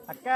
అక్క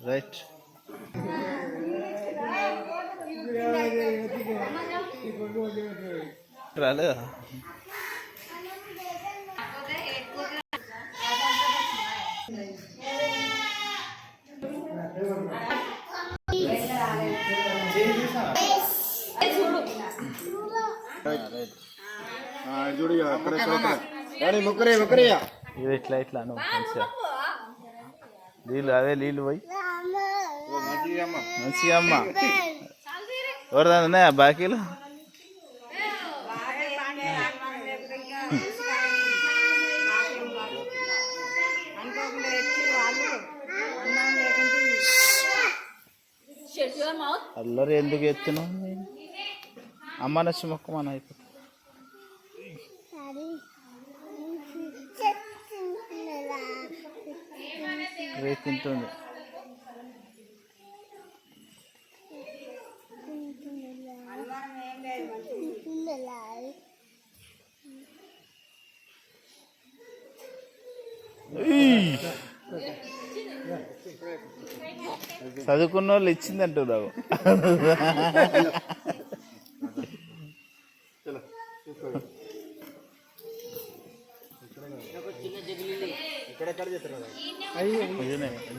రైట్ రాలేదా ఇది ఇట్లా ఇట్లా మంచిగా నీళ్ళు అదే నీళ్ళు పోయి మంచిగా అమ్మ ఎవరిదా ఉన్నాయా బాకీలు అల్లరి ఎందుకు ఎత్తున్నావు అమ్మ నచ్చి మొక్క మన అయిపోతుంది తింటుంది చదువుకున్న వాళ్ళు ఇచ్చిందంటారు నాకు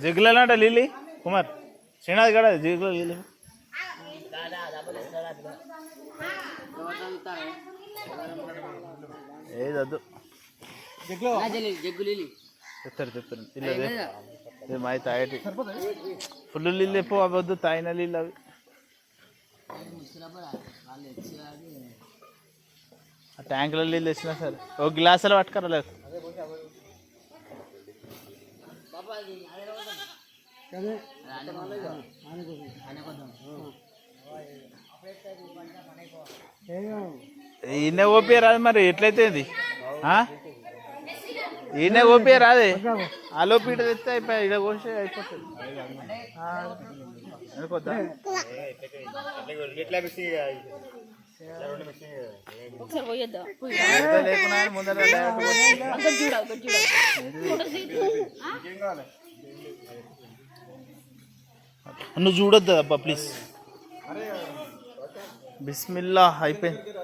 జిగులలో అంట లిల్లీ కుమార్ శ్రీనాథ్ గడ జిగులో లిల్లీ ఏదద్దు చెప్తారు చెప్తారు ఇల్లు మాది తాగటి ఫుల్ నీళ్ళు ఎప్పుడు అవద్దు తాగిన నీళ్ళు అవి ఆ ట్యాంకులో నీళ్ళు తెచ్చినా సరే ఒక గ్లాసులో పట్టుకరా లేదు ఈయన ఓపే రాదు మరి ఎట్లయితే ఇది ఈయన ఓపే రాదే ఆలోపీట తెస్తే అయిపోయి ఇడ కోసి అయిపోతుంది అనుకోద్దా లేకున్నా ముందర నువ్వు చూడొద్దు అబ్బా ప్లీజ్ బిస్మిల్లా అయిపోయింది